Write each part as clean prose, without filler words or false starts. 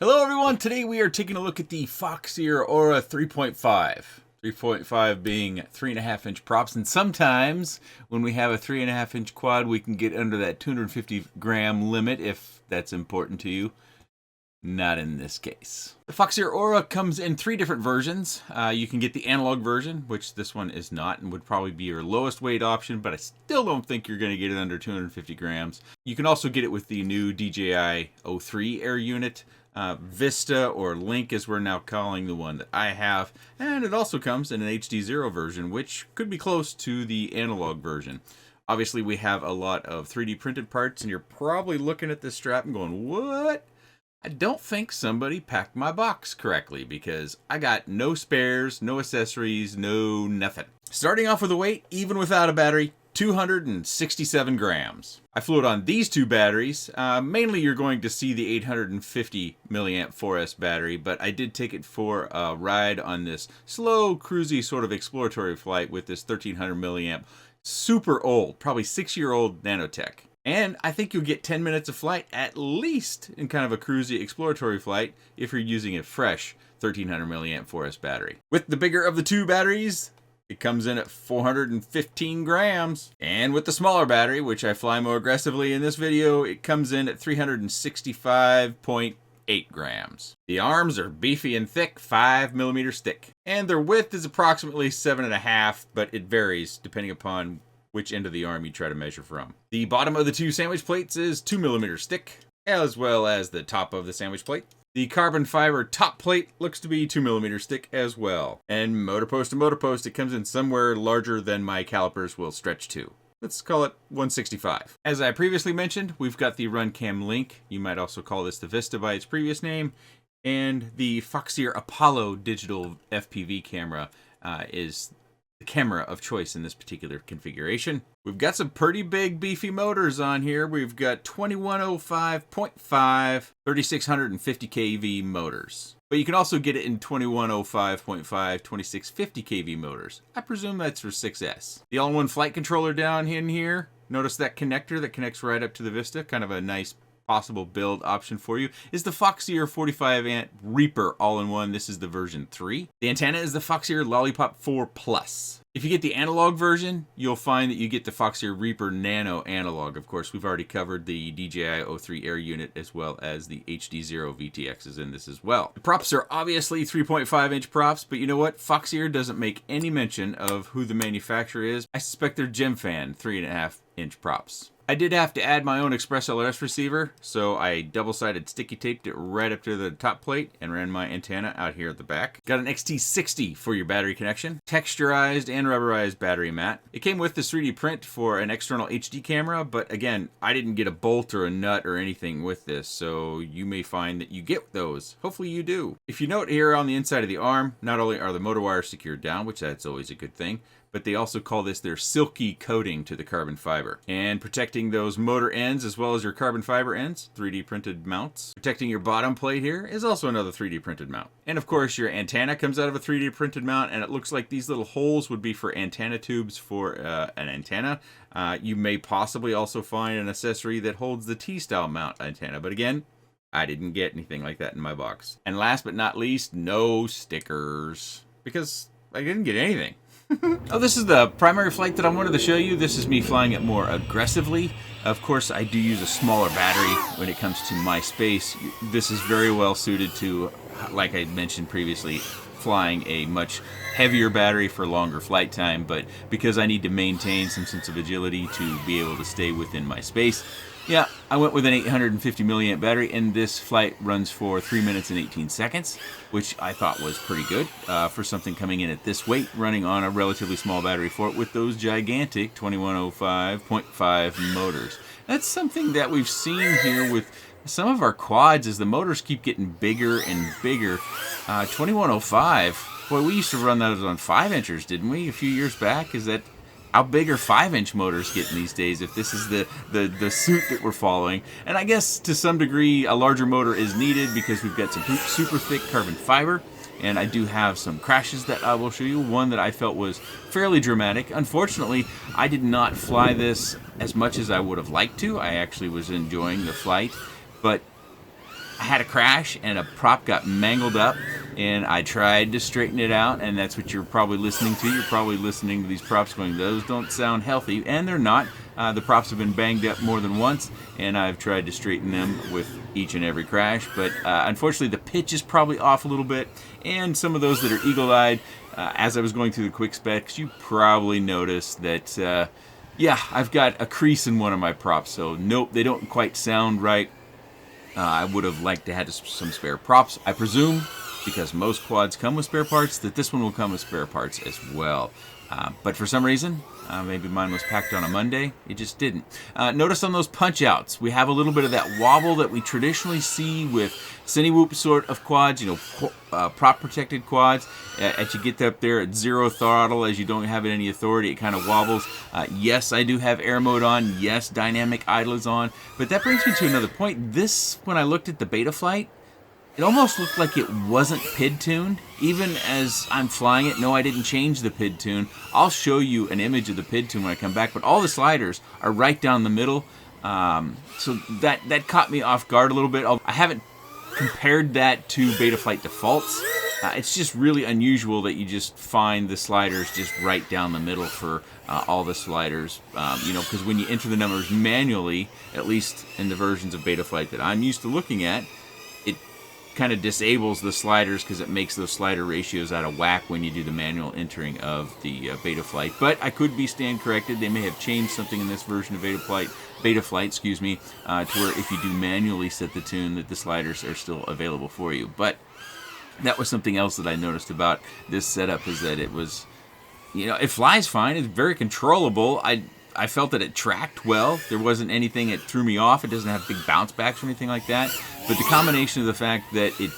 Hello everyone, today we are taking a look at the Foxeer Aura 3.5. 3.5 being 3.5 inch props, and sometimes when we have a 3.5 inch quad we can get under that 250 gram limit if that's important to you. Not in this case. The Foxeer Aura comes in 3 different versions. You can get the analog version, which this one is not and would probably be your lowest weight option, but I still don't think you're going to get it under 250 grams. You can also get it with the new DJI 03 air unit. Vista, or Link as we're now calling the one that I have, and it also comes in an HD0 version, which could be close to the analog version. Obviously we have a lot of 3D printed parts, and you're probably looking at this strap and going, what? I don't think somebody packed my box correctly, because I got no spares, no accessories, no nothing. Starting off with the weight, even without a battery, 267 grams. I flew it on these 2 batteries. Mainly you're going to see the 850 milliamp 4S battery, but I did take it for a ride on this slow, cruisy sort of exploratory flight with this 1300 milliamp, super old, probably 6-year-old nanotech. And I think you'll get 10 minutes of flight at least in kind of a cruisy exploratory flight if you're using a fresh 1300 milliamp 4S battery. With the bigger of the 2 batteries, it comes in at 415 grams. And with the smaller battery, which I fly more aggressively in this video, it comes in at 365.8 grams. The arms are beefy and thick, 5mm thick. And their width is approximately 7.5, but it varies depending upon which end of the arm you try to measure from. The bottom of the 2 sandwich plates is 2mm thick, as well as the top of the sandwich plate. The carbon fiber top plate looks to be 2mm thick as well. And motor post to motor post, it comes in somewhere larger than my calipers will stretch to. Let's call it 165. As I previously mentioned, we've got the RunCam Link. You might also call this the Vista by its previous name. And the Foxeer Apollo digital FPV camera is the camera of choice in this particular configuration. We've got some pretty big beefy motors on here. We've got 2105.5, 3650 kV motors. But you can also get it in 2105.5, 2650 kV motors. I presume that's for 6S. The all-in-one flight controller down in here. Notice that connector that connects right up to the Vista. Kind of a nice possible build option for you is the Foxeer 45 amp Reaper all-in-one. This is the version 3. The antenna is the Foxeer Lollipop 4 Plus. If you get the analog version, you'll find that you get the Foxeer Reaper Nano analog. Of course, we've already covered the DJI 03 air unit as well as the HD0 VTXs in this as well. The props are obviously 3.5 inch props, but you know what? Foxeer doesn't make any mention of who the manufacturer is. I suspect they're Gemfan 3.5 inch props. I did have to add my own Express LRS receiver, so I double-sided sticky taped it right up to the top plate and ran my antenna out here at the back. Got an XT60 for your battery connection, texturized and rubberized battery mat. It came with this 3D print for an external HD camera, but again, I didn't get a bolt or a nut or anything with this, so you may find that you get those. Hopefully you do. If you note here on the inside of the arm, not only are the motor wires secured down, which that's always a good thing, but they also call this their silky coating to the carbon fiber. And protecting those motor ends as well as your carbon fiber ends, 3D printed mounts. Protecting your bottom plate here is also another 3D printed mount. And of course your antenna comes out of a 3D printed mount, and it looks like these little holes would be for antenna tubes for an antenna. You may possibly also find an accessory that holds the T-style mount antenna, but again, I didn't get anything like that in my box. And last but not least, no stickers, because I didn't get anything. Oh, this is the primary flight that I wanted to show you. This is me flying it more aggressively. Of course, I do use a smaller battery when it comes to my space. This is very well suited to, like I mentioned previously, flying a much heavier battery for longer flight time, but because I need to maintain some sense of agility to be able to stay within my space, yeah, I went with an 850 milliamp battery, and this flight runs for 3 minutes and 18 seconds, which I thought was pretty good for something coming in at this weight, running on a relatively small battery for it with those gigantic 2105.5 motors. That's something that we've seen here with some of our quads as the motors keep getting bigger and bigger. 2105, boy, we used to run those on 5 inchers, didn't we, a few years back? Is that how big are 5-inch motors getting these days if this is the suit that we're following? And I guess to some degree a larger motor is needed because we've got some super thick carbon fiber, and I do have some crashes that I will show you. One that I felt was fairly dramatic. Unfortunately, I did not fly this as much as I would have liked to. I actually was enjoying the flight, but I had a crash and a prop got mangled up, and I tried to straighten it out, and that's what you're probably listening to. You're probably listening to these props going, those don't sound healthy, and they're not. The props have been banged up more than once, and I've tried to straighten them with each and every crash, but unfortunately the pitch is probably off a little bit, and some of those that are eagle-eyed, as I was going through the quick specs, you probably noticed that, yeah, I've got a crease in one of my props, so nope, they don't quite sound right. I would have liked to have some spare props. I presume, because most quads come with spare parts, that this one will come with spare parts as well. But for some reason, maybe mine was packed on a Monday, it just didn't. Notice on those punch outs, we have a little bit of that wobble that we traditionally see with cine-whoop sort of quads, you know, prop protected quads. As you get up there at zero throttle, as you don't have any authority, it kind of wobbles. Yes, I do have air mode on. Yes, dynamic idle is on. But that brings me to another point. This, when I looked at the beta flight, it almost looked like it wasn't PID tuned, even as I'm flying it. No, I didn't change the PID tune. I'll show you an image of the PID tune when I come back, but all the sliders are right down the middle. So that caught me off guard a little bit. I haven't compared that to Betaflight defaults. It's just really unusual that you just find the sliders just right down the middle for all the sliders. You know, because when you enter the numbers manually, at least in the versions of Betaflight that I'm used to looking at, kind of disables the sliders because it makes those slider ratios out of whack when you do the manual entering of the Betaflight. But I could be stand corrected. They may have changed something in this version of Betaflight, excuse me, to where if you do manually set the tune, that the sliders are still available for you. But that was something else that I noticed about this setup, is that it was, you know, it flies fine. It's very controllable. I felt that it tracked well. There wasn't anything that threw me off. It doesn't have big bounce backs or anything like that. But the combination of the fact that it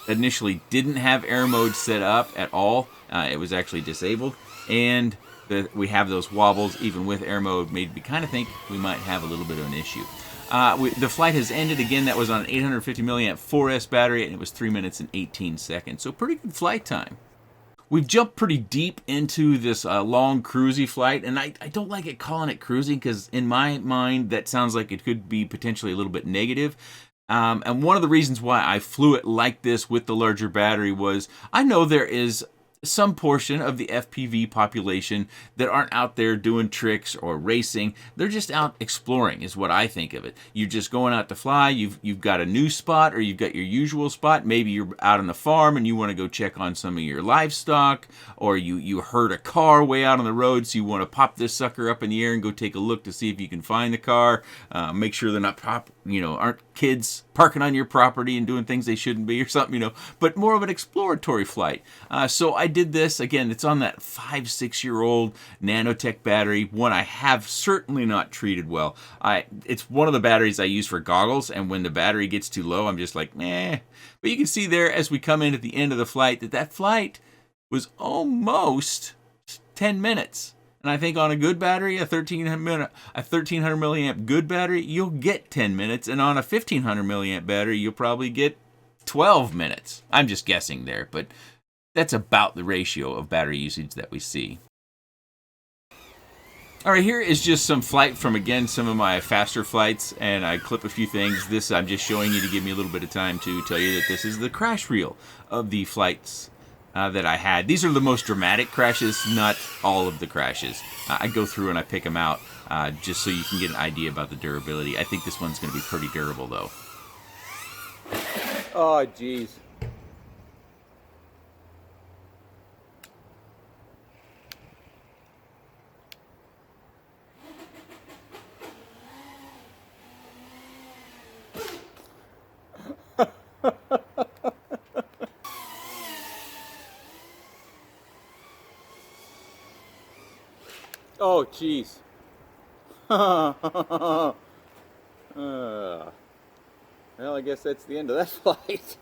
initially didn't have air mode set up at all, it was actually disabled, and that we have those wobbles even with air mode made me kind of think we might have a little bit of an issue. The flight has ended. Again, that was on an 850 milliamp 4S battery, and it was 3 minutes and 18 seconds. So pretty good flight time. We've jumped pretty deep into this long cruisy flight, and I don't like it calling it cruising because in my mind that sounds like it could be potentially a little bit negative. And one of the reasons why I flew it like this with the larger battery was I know there is some portion of the FPV population that aren't out there doing tricks or racing. They're just out exploring, is what I think of it. You're just going out to fly. You've got a new spot, or you've got your usual spot. Maybe you're out on the farm and you want to go check on some of your livestock, or you heard a car way out on the road, so you want to pop this sucker up in the air and go take a look to see if you can find the car. Make sure they're not aren't kids parking on your property and doing things they shouldn't be or something, but more of an exploratory flight. So I did this. Again, it's on that 5-6 year old nanotech battery, one I have certainly not treated well. It's one of the batteries I use for goggles, and when the battery gets too low, I'm just like, meh. But you can see there as we come in at the end of the flight that flight was almost 10 minutes. And I think on a good battery, a 1300 milliamp good battery, you'll get 10 minutes. And on a 1500 milliamp battery, you'll probably get 12 minutes. I'm just guessing there, but that's about the ratio of battery usage that we see. All right, here is just some flight from, again, some of my faster flights, and I clip a few things. This I'm just showing you to give me a little bit of time to tell you that this is the crash reel of the flights that I had. These are the most dramatic crashes, not all of the crashes. I go through and I pick them out just so you can get an idea about the durability. I think this one's going to be pretty durable, though. Oh, jeez. Oh, jeez. Well, I guess that's the end of that flight.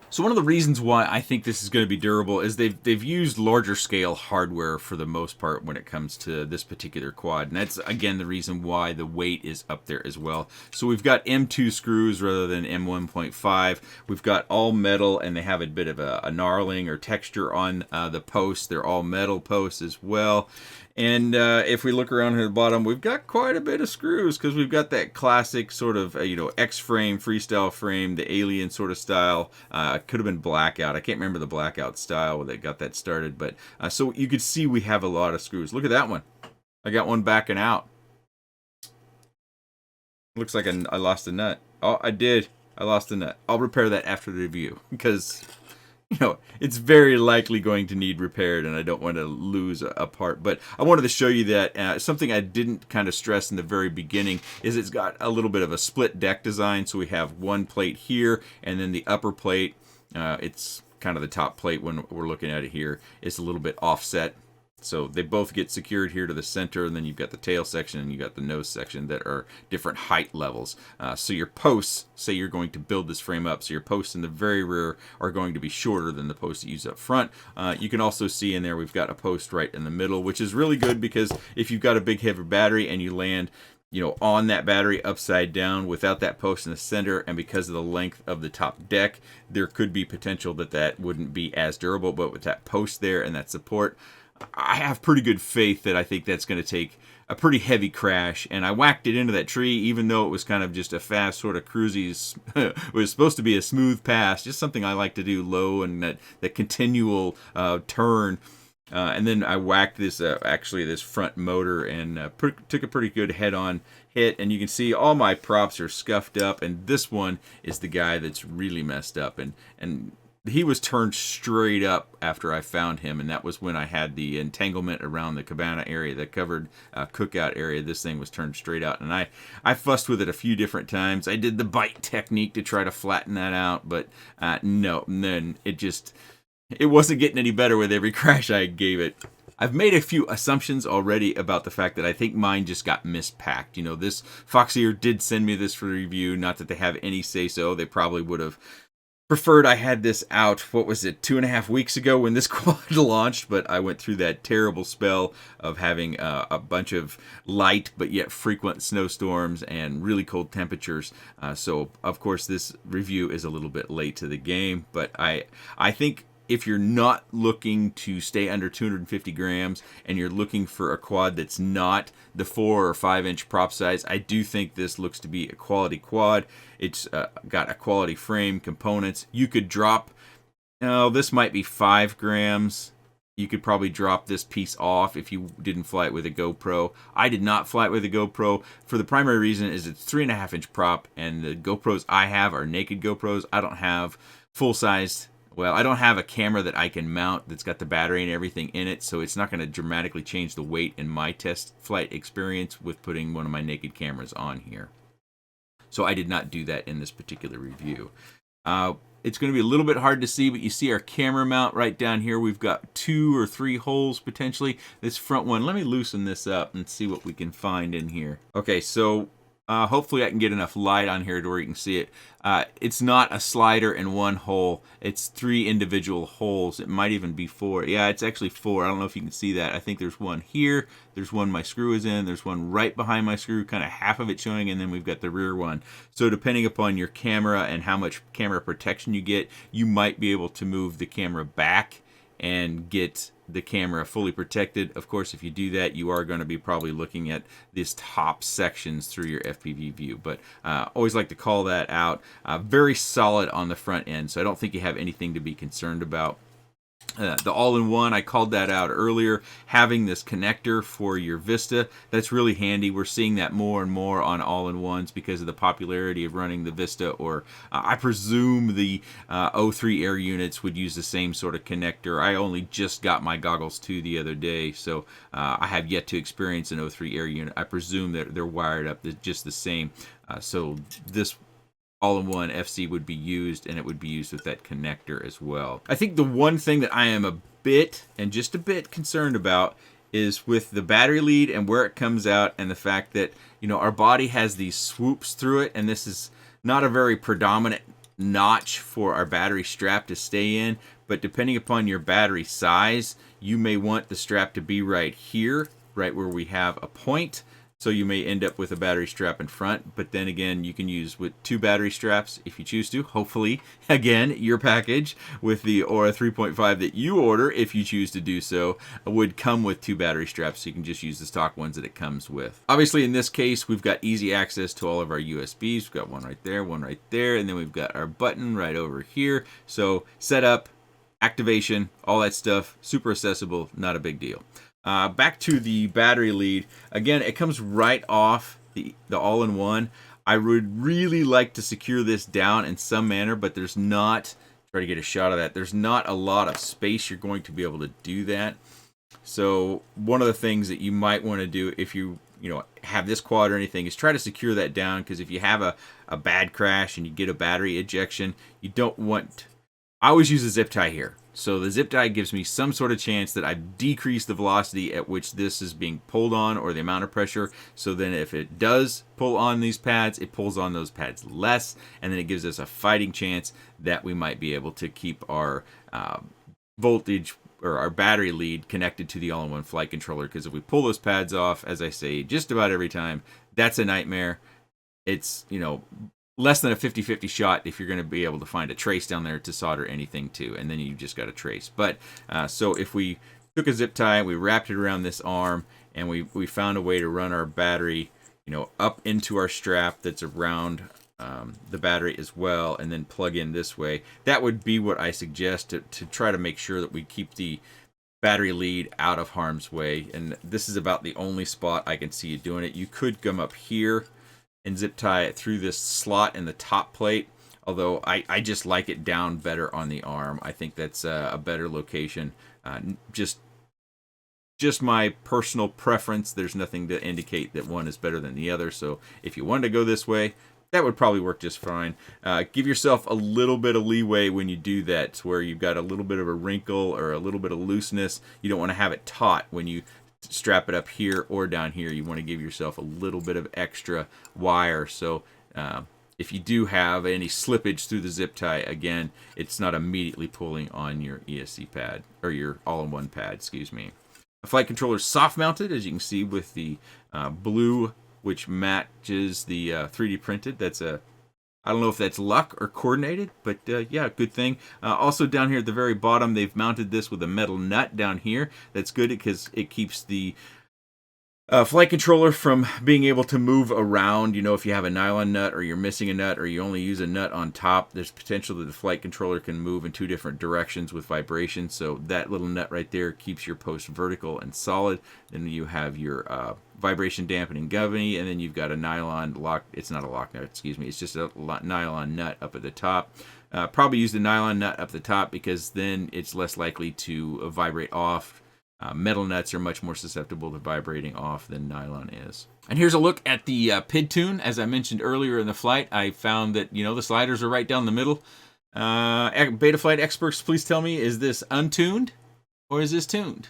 So one of the reasons why I think this is going to be durable is they've used larger scale hardware for the most part when it comes to this particular quad. And that's, again, the reason why the weight is up there as well. So we've got M2 screws rather than M1.5. We've got all metal, and they have a bit of a gnarling or texture on the posts. They're all metal posts as well. And if we look around here at the bottom, we've got quite a bit of screws because we've got that classic sort of, X-frame, freestyle frame, the alien sort of style. Could have been blackout. I can't remember the blackout style that got that started. But so you could see we have a lot of screws. Look at that one. I got one backing out. Looks like I lost a nut. Oh, I did. I lost a nut. I'll repair that after the review because, it's very likely going to need repaired and I don't want to lose a part. But I wanted to show you that something I didn't kind of stress in the very beginning is it's got a little bit of a split deck design. So we have one plate here and then the upper plate. It's kind of the top plate when we're looking at it here. It's a little bit offset. So they both get secured here to the center, and then you've got the tail section and you've got the nose section that are different height levels. So your posts, say you're going to build this frame up, so your posts in the very rear are going to be shorter than the posts that you use up front. You can also see in there we've got a post right in the middle, which is really good because if you've got a big heavy battery and you land on that battery upside down without that post in the center, and because of the length of the top deck, there could be potential that wouldn't be as durable, but with that post there and that support, I have pretty good faith that I think that's going to take a pretty heavy crash, and I whacked it into that tree even though it was kind of just a fast sort of cruisy, it was supposed to be a smooth pass, just something I like to do low and that continual turn. And then I whacked this front motor and took a pretty good head-on hit, and you can see all my props are scuffed up, and this one is the guy that's really messed up, and he was turned straight up after I found him, and that was when I had the entanglement around the cabana area, the covered cookout area. This thing was turned straight out, and I fussed with it a few different times. I did the bite technique to try to flatten that out, but no, and then it wasn't getting any better with every crash I gave it. I've made a few assumptions already about the fact that I think mine just got mispacked. This Foxeer did send me this for review, not that they have any say-so. They probably would have preferred I had this out, 2.5 weeks ago when this quad launched, but I went through that terrible spell of having a bunch of light but yet frequent snowstorms and really cold temperatures. So, of course, this review is a little bit late to the game, but I think if you're not looking to stay under 250 grams and you're looking for a quad that's not the 4 or 5 inch prop size, I do think this looks to be a quality quad. It's got a quality frame, components. You could drop, this might be 5 grams. You could probably drop this piece off if you didn't fly it with a GoPro. I did not fly it with a GoPro for the primary reason is it's 3.5 inch prop, and the GoPros I have are naked GoPros. I don't have full-sized. Well, I don't have a camera that I can mount that's got the battery and everything in it, so it's not going to dramatically change the weight in my test flight experience with putting one of my naked cameras on here. So I did not do that in this particular review. It's going to be a little bit hard to see, but you see our camera mount right down here. We've got 2 or 3 holes potentially. This front one, let me loosen this up and see what we can find in here. Okay, so hopefully I can get enough light on here to where you can see it. It's not a slider in one hole. It's 3 individual holes. It might even be 4. Yeah, it's actually 4. I don't know if you can see that. I think there's one here. There's one my screw is in. There's one right behind my screw, kind of half of it showing, and then we've got the rear one. So depending upon your camera and how much camera protection you get, you might be able to move the camera back and get the camera fully protected. Of course, if you do that, you are going to be probably looking at these top sections through your FPV view. But always like to call that out. Very solid on the front end, so I don't think you have anything to be concerned about. The all-in-one, I called that out earlier. Having this connector for your Vista, that's really handy. We're seeing that more and more on all-in-ones because of the popularity of running the Vista, or I presume the O3 Air units would use the same sort of connector. I only just got my goggles too the other day, so I have yet to experience an O3 Air unit. I presume that they're wired up just the same. So this all-in-one FC would be used, and it would be used with that connector as well. I think the one thing that I am a bit, and just a bit, concerned about is with the battery lead and where it comes out, and the fact that, our body has these swoops through it, and this is not a very predominant notch for our battery strap to stay in, but depending upon your battery size, you may want the strap to be right here, right where we have a point. So you may end up with a battery strap in front, but then again, you can use with 2 battery straps if you choose to. Hopefully, again, your package with the Aura 3.5 that you order, if you choose to do so, would come with 2 battery straps, so you can just use the stock ones that it comes with. Obviously, in this case, we've got easy access to all of our USBs. We've got one right there, and then we've got our button right over here. So setup, activation, all that stuff, super accessible, not a big deal. Back to the battery lead. Again, it comes right off the all-in-one. I would really like to secure this down in some manner, but there's not, try to get a shot of that, there's not a lot of space you're going to be able to do that. So one of the things that you might want to do if you have this quad or anything is try to secure that down, because if you have a bad crash and you get a battery ejection, you don't want, I always use a zip tie here. So the zip tie gives me some sort of chance that I've decreased the velocity at which this is being pulled on, or the amount of pressure. So then if it does pull on these pads, it pulls on those pads less, and then it gives us a fighting chance that we might be able to keep our voltage or our battery lead connected to the all-in-one flight controller. Because if we pull those pads off, as I say just about every time, that's a nightmare. It's, less than a 50-50 shot if you're going to be able to find a trace down there to solder anything to, and then you just got a trace. But so if we took a zip tie, we wrapped it around this arm, and we found a way to run our battery, up into our strap that's around the battery as well, and then plug in this way, that would be what I suggest to try to make sure that we keep the battery lead out of harm's way. And this is about the only spot I can see you doing it. You could come up here and zip tie it through this slot in the top plate, although I just like it down better on the arm. I think that's a better location. Just my personal preference. There's nothing to indicate that one is better than the other, so if you wanted to go this way, that would probably work just fine. Give yourself a little bit of leeway when you do that, to where you've got a little bit of a wrinkle or a little bit of looseness. You don't want to have it taut when you strap it up here or down here. You want to give yourself a little bit of extra wire, so if you do have any slippage through the zip tie, again, it's not immediately pulling on your ESC pad, or your all-in-one pad, excuse me. The flight controller is soft mounted, as you can see, with the blue, which matches the 3D printed. That's I don't know if that's luck or coordinated, but yeah, good thing. Also down here at the very bottom, they've mounted this with a metal nut down here. That's good because it keeps the flight controller from being able to move around. If you have a nylon nut, or you're missing a nut, or you only use a nut on top, there's potential that the flight controller can move in 2 different directions with vibration. So that little nut right there keeps your post vertical and solid. Then you have your vibration dampening governor, and then you've got a nylon lock. It's not a lock nut, excuse me. It's just a nylon nut up at the top. Probably use the nylon nut up the top, because then it's less likely to vibrate off. Metal nuts are much more susceptible to vibrating off than nylon is. And here's a look at the PID tune. As I mentioned earlier in the flight, I found that, the sliders are right down the middle. Betaflight experts, please tell me, is this untuned or is this tuned?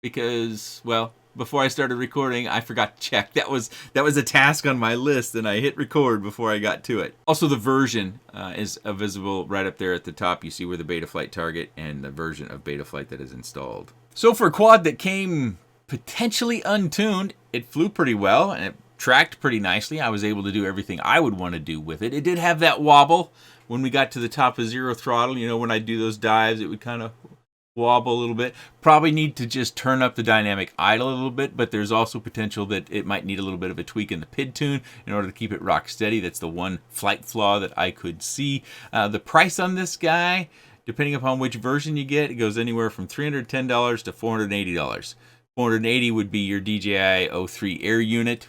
Because, well, before I started recording, I forgot to check. That was a task on my list, and I hit record before I got to it. Also, the version is visible right up there at the top. You see where the Betaflight target and the version of Betaflight that is installed. So for a quad that came potentially untuned, it flew pretty well, and it tracked pretty nicely. I was able to do everything I would want to do with it. It did have that wobble when we got to the top of 0 throttle. When I do those dives, it would kind of wobble a little bit. Probably need to just turn up the dynamic idle a little bit, but there's also potential that it might need a little bit of a tweak in the PID tune in order to keep it rock steady. That's the one flight flaw that I could see. The price on this guy, depending upon which version you get, it goes anywhere from $310 to $480. $480 would be your DJI O3 Air unit.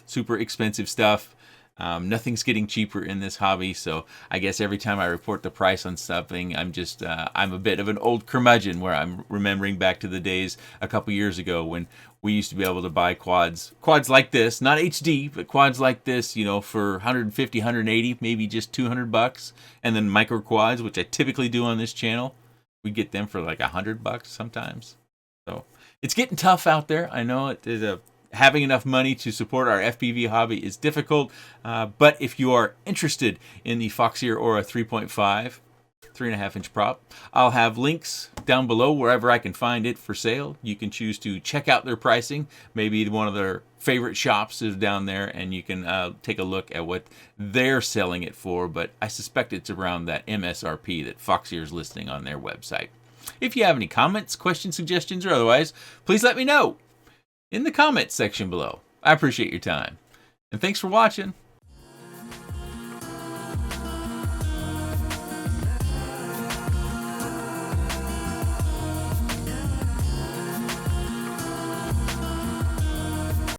Super expensive stuff. Nothing's getting cheaper in this hobby, so I guess every time I report the price on something, I'm a bit of an old curmudgeon, where I'm remembering back to the days a couple years ago when we used to be able to buy quads like this, not HD, but quads like this, for 150, 180, maybe just $200, and then micro quads, which I typically do on this channel, we get them for like $100 sometimes. So it's getting tough out there. I know it is having enough money to support our FPV hobby is difficult, but if you are interested in the Foxeer Aura 3.5, 3.5-inch prop. I'll have links down below wherever I can find it for sale. You can choose to check out their pricing. Maybe one of their favorite shops is down there, and you can take a look at what they're selling it for, but I suspect it's around that MSRP that Foxeer is listing on their website. If you have any comments, questions, suggestions, or otherwise, please let me know in the comments section below. I appreciate your time. And thanks for watching.